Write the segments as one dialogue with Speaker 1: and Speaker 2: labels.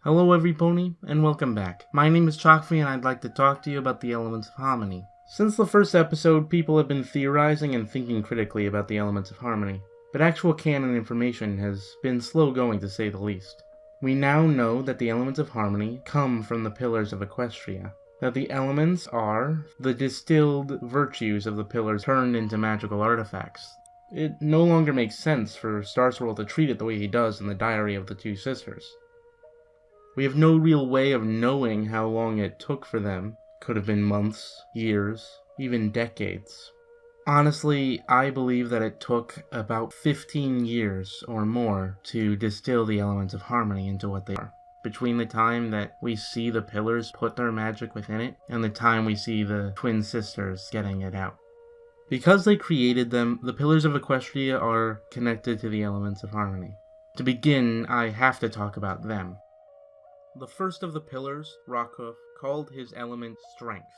Speaker 1: Hello everybody, and welcome back. My name is Chakvi, and I'd like to talk to you about the elements of harmony. Since the first episode, people have been theorizing and thinking critically about the elements of harmony, but actual canon information has been slow going to say the least. We now know that the elements of harmony come from the pillars of Equestria, that the elements are the distilled virtues of the pillars turned into magical artifacts. It no longer makes sense for Starswirl to treat it the way he does in the Diary of the Two Sisters. We have no real way of knowing how long it took for them. Could have been months, years, even decades. Honestly, I believe that it took about 15 years or more to distill the elements of harmony into what they are. Between the time that we see the pillars put their magic within it and the time we see the twin sisters getting it out. Because they created them, the pillars of Equestria are connected to the elements of harmony. To begin, I have to talk about them. The first of the pillars, Rockhoof, called his element strength.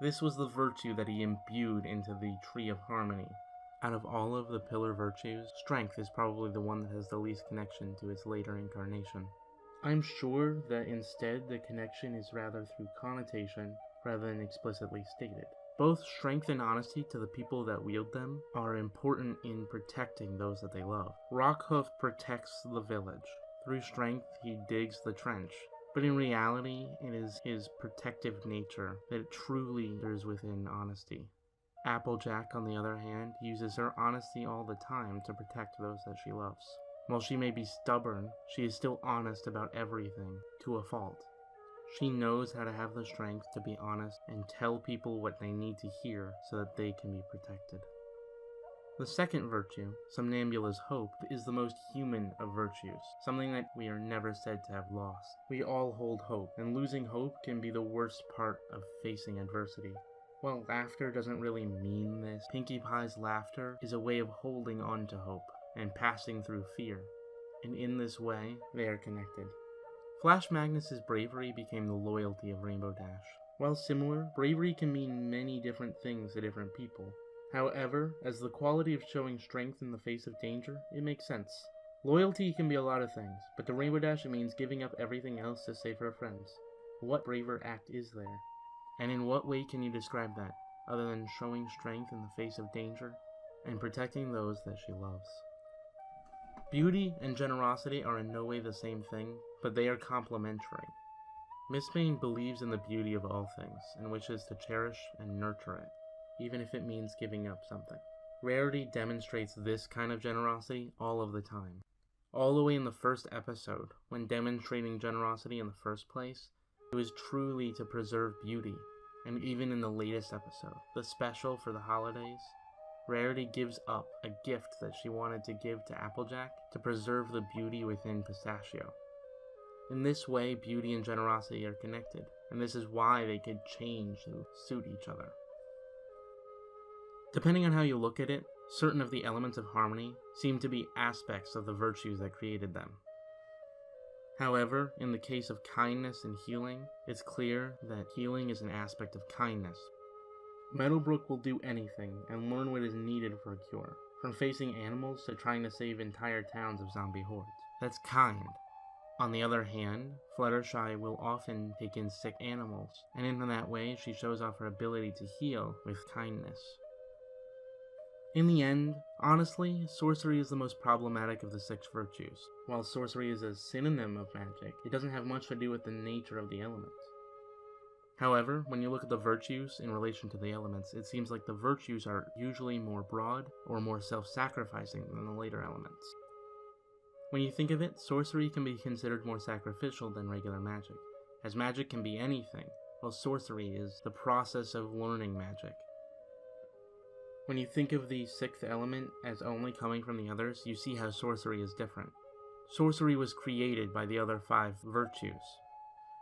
Speaker 1: This was the virtue that he imbued into the Tree of Harmony. Out of all of the pillar virtues, strength is probably the one that has the least connection to its later incarnation. I'm sure that instead the connection is rather through connotation rather than explicitly stated. Both strength and honesty to the people that wield them are important in protecting those that they love. Rockhoof protects the village. Through strength, he digs the trench. But in reality, it is his protective nature that truly lives within honesty. Applejack, on the other hand, uses her honesty all the time to protect those that she loves. While she may be stubborn, she is still honest about everything, to a fault. She knows how to have the strength to be honest and tell people what they need to hear so that they can be protected. The second virtue, Somnambula's hope, is the most human of virtues, something that we are never said to have lost. We all hold hope, and losing hope can be the worst part of facing adversity. While laughter doesn't really mean this, Pinkie Pie's laughter is a way of holding on to hope and passing through fear, and in this way, they are connected. Flash Magnus's bravery became the loyalty of Rainbow Dash. While similar, bravery can mean many different things to different people. However, as the quality of showing strength in the face of danger, it makes sense. Loyalty can be a lot of things, but to Rainbow Dash it means giving up everything else to save her friends. What braver act is there? And in what way can you describe that, other than showing strength in the face of danger and protecting those that she loves? Beauty and generosity are in no way the same thing, but they are complementary. Mistbane believes in the beauty of all things, and wishes to cherish and nurture it, even if it means giving up something. Rarity demonstrates this kind of generosity all of the time. All the way in the first episode, when demonstrating generosity in the first place, it was truly to preserve beauty. And even in the latest episode, the special for the holidays, Rarity gives up a gift that she wanted to give to Applejack to preserve the beauty within Pistachio. In this way, beauty and generosity are connected, and this is why they could change to suit each other. Depending on how you look at it, certain of the elements of harmony seem to be aspects of the virtues that created them. However, in the case of kindness and healing, it's clear that healing is an aspect of kindness. Meadowbrook will do anything and learn what is needed for a cure, from facing animals to trying to save entire towns of zombie hordes. That's kind. On the other hand, Fluttershy will often take in sick animals, and in that way she shows off her ability to heal with kindness. In the end, honestly, sorcery is the most problematic of the 6 virtues. While sorcery is a synonym of magic, it doesn't have much to do with the nature of the elements. However, when you look at the virtues in relation to the elements, it seems like the virtues are usually more broad or more self-sacrificing than the later elements. When you think of it, sorcery can be considered more sacrificial than regular magic, as magic can be anything, while sorcery is the process of learning magic. When you think of the 6th element as only coming from the others, you see how sorcery is different. Sorcery was created by the other 5 virtues.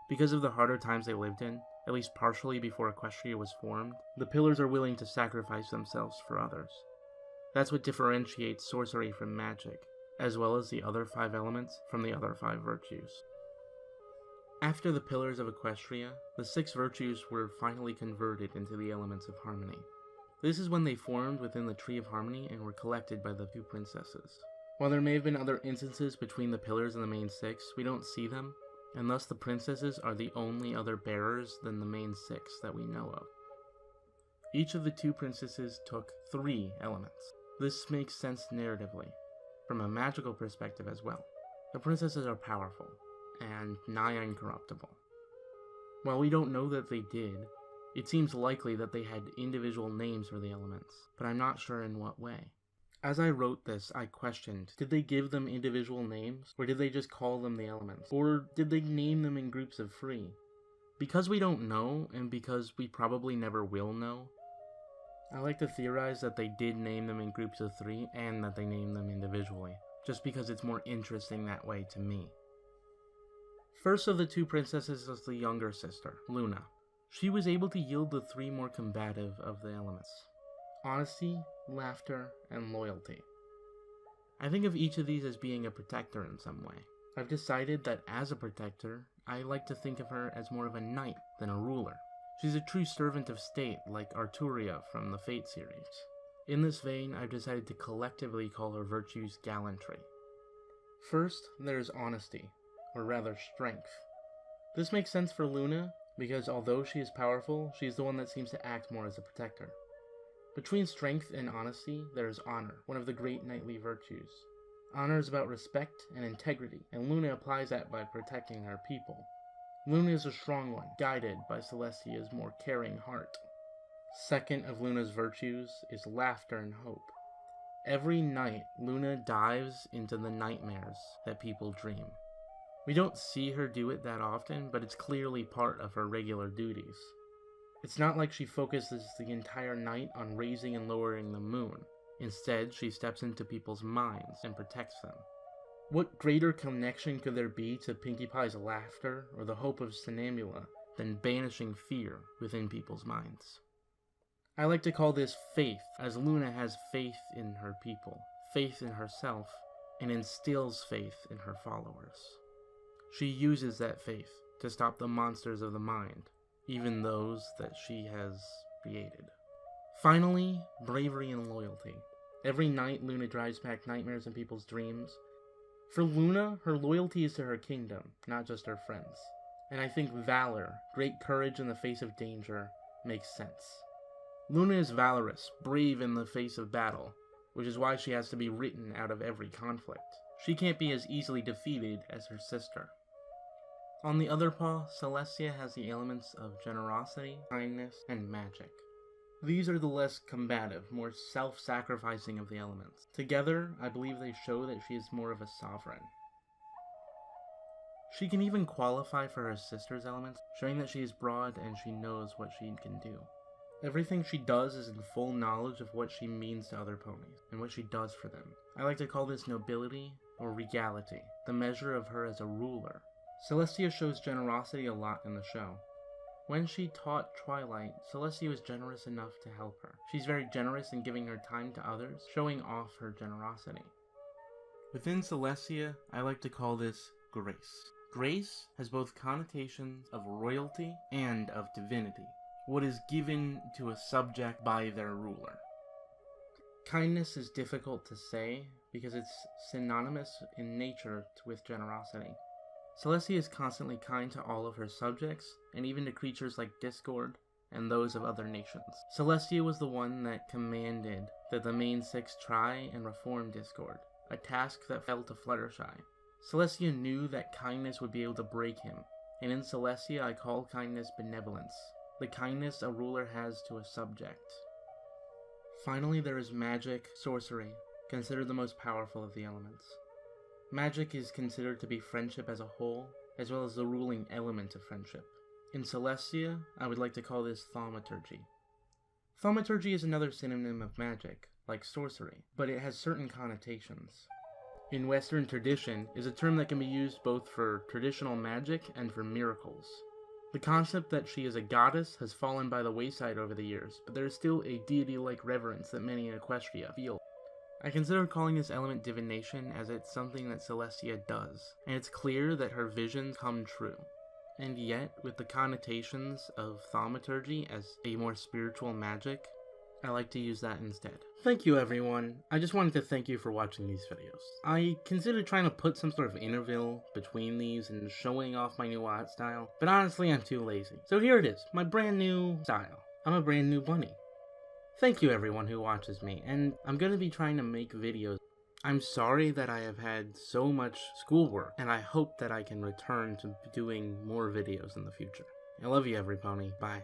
Speaker 1: Because of the harder times they lived in, at least partially before Equestria was formed, the pillars are willing to sacrifice themselves for others. That's what differentiates sorcery from magic, as well as the other 5 elements from the other 5 virtues. After the pillars of Equestria, the 6 virtues were finally converted into the elements of harmony. This is when they formed within the Tree of Harmony and were collected by the 2 princesses. While there may have been other instances between the pillars and the main 6, we don't see them, and thus the princesses are the only other bearers than the main 6 that we know of. Each of the 2 princesses took 3 elements. This makes sense narratively, from a magical perspective as well. The princesses are powerful, and nigh incorruptible. While we don't know that they did, it seems likely that they had individual names for the elements, but I'm not sure in what way. As I wrote this, I questioned, did they give them individual names, or did they just call them the elements, or did they name them in groups of 3? Because we don't know, and because we probably never will know, I like to theorize that they did name them in groups of 3, and that they named them individually, just because it's more interesting that way to me. First of the 2 princesses was the younger sister, Luna. She was able to yield the 3 more combative of the elements: honesty, laughter, and loyalty. I think of each of these as being a protector in some way. I've decided that as a protector, I like to think of her as more of a knight than a ruler. She's a true servant of state, like Arturia from the Fate series. In this vein, I've decided to collectively call her virtues gallantry. First, there's honesty, or rather strength. This makes sense for Luna, because although she is powerful, she's the one that seems to act more as a protector. Between strength and honesty, there is honor, one of the great knightly virtues. Honor is about respect and integrity, and Luna applies that by protecting her people. Luna is a strong one, guided by Celestia's more caring heart. Second of Luna's virtues is laughter and hope. Every night, Luna dives into the nightmares that people dream. We don't see her do it that often, but it's clearly part of her regular duties. It's not like she focuses the entire night on raising and lowering the moon. Instead, she steps into people's minds and protects them. What greater connection could there be to Pinkie Pie's laughter or the hope of Sonambula than banishing fear within people's minds? I like to call this faith, as Luna has faith in her people, faith in herself, and instills faith in her followers. She uses that faith to stop the monsters of the mind, even those that she has created. Finally, bravery and loyalty. Every night, Luna drives back nightmares in people's dreams. For Luna, her loyalty is to her kingdom, not just her friends. And I think valor, great courage in the face of danger, makes sense. Luna is valorous, brave in the face of battle, which is why she has to be written out of every conflict. She can't be as easily defeated as her sister. On the other paw, Celestia has the elements of generosity, kindness, and magic. These are the less combative, more self-sacrificing of the elements. Together, I believe they show that she is more of a sovereign. She can even qualify for her sister's elements, showing that she is broad and she knows what she can do. Everything she does is in full knowledge of what she means to other ponies, and what she does for them. I like to call this nobility, or regality, the measure of her as a ruler. Celestia shows generosity a lot in the show. When she taught Twilight, Celestia was generous enough to help her. She's very generous in giving her time to others, showing off her generosity. Within Celestia, I like to call this grace. Grace has both connotations of royalty and of divinity, what is given to a subject by their ruler. Kindness is difficult to say because it's synonymous in nature with generosity. Celestia is constantly kind to all of her subjects, and even to creatures like Discord and those of other nations. Celestia was the one that commanded that the main 6 try and reform Discord, a task that fell to Fluttershy. Celestia knew that kindness would be able to break him, and in Celestia I call kindness benevolence, the kindness a ruler has to a subject. Finally, there is magic, sorcery, considered the most powerful of the elements. Magic is considered to be friendship as a whole, as well as the ruling element of friendship. In Celestia, I would like to call this thaumaturgy. Thaumaturgy is another synonym of magic, like sorcery, but it has certain connotations. In Western tradition is a term that can be used both for traditional magic and for miracles. The concept that she is a goddess has fallen by the wayside over the years, but there is still a deity-like reverence that many in Equestria feel. I consider calling this element divination as it's something that Celestia does, and it's clear that her visions come true. And yet, with the connotations of thaumaturgy as a more spiritual magic, I like to use that instead. Thank you, everyone. I just wanted to thank you for watching these videos. I considered trying to put some sort of interval between these and showing off my new art style, but honestly I'm too lazy. So here it is, my brand new style. I'm a brand new bunny. Thank you everyone who watches me, and I'm gonna be trying to make videos. I'm sorry that I have had so much schoolwork, and I hope that I can return to doing more videos in the future. I love you, everybody. Bye.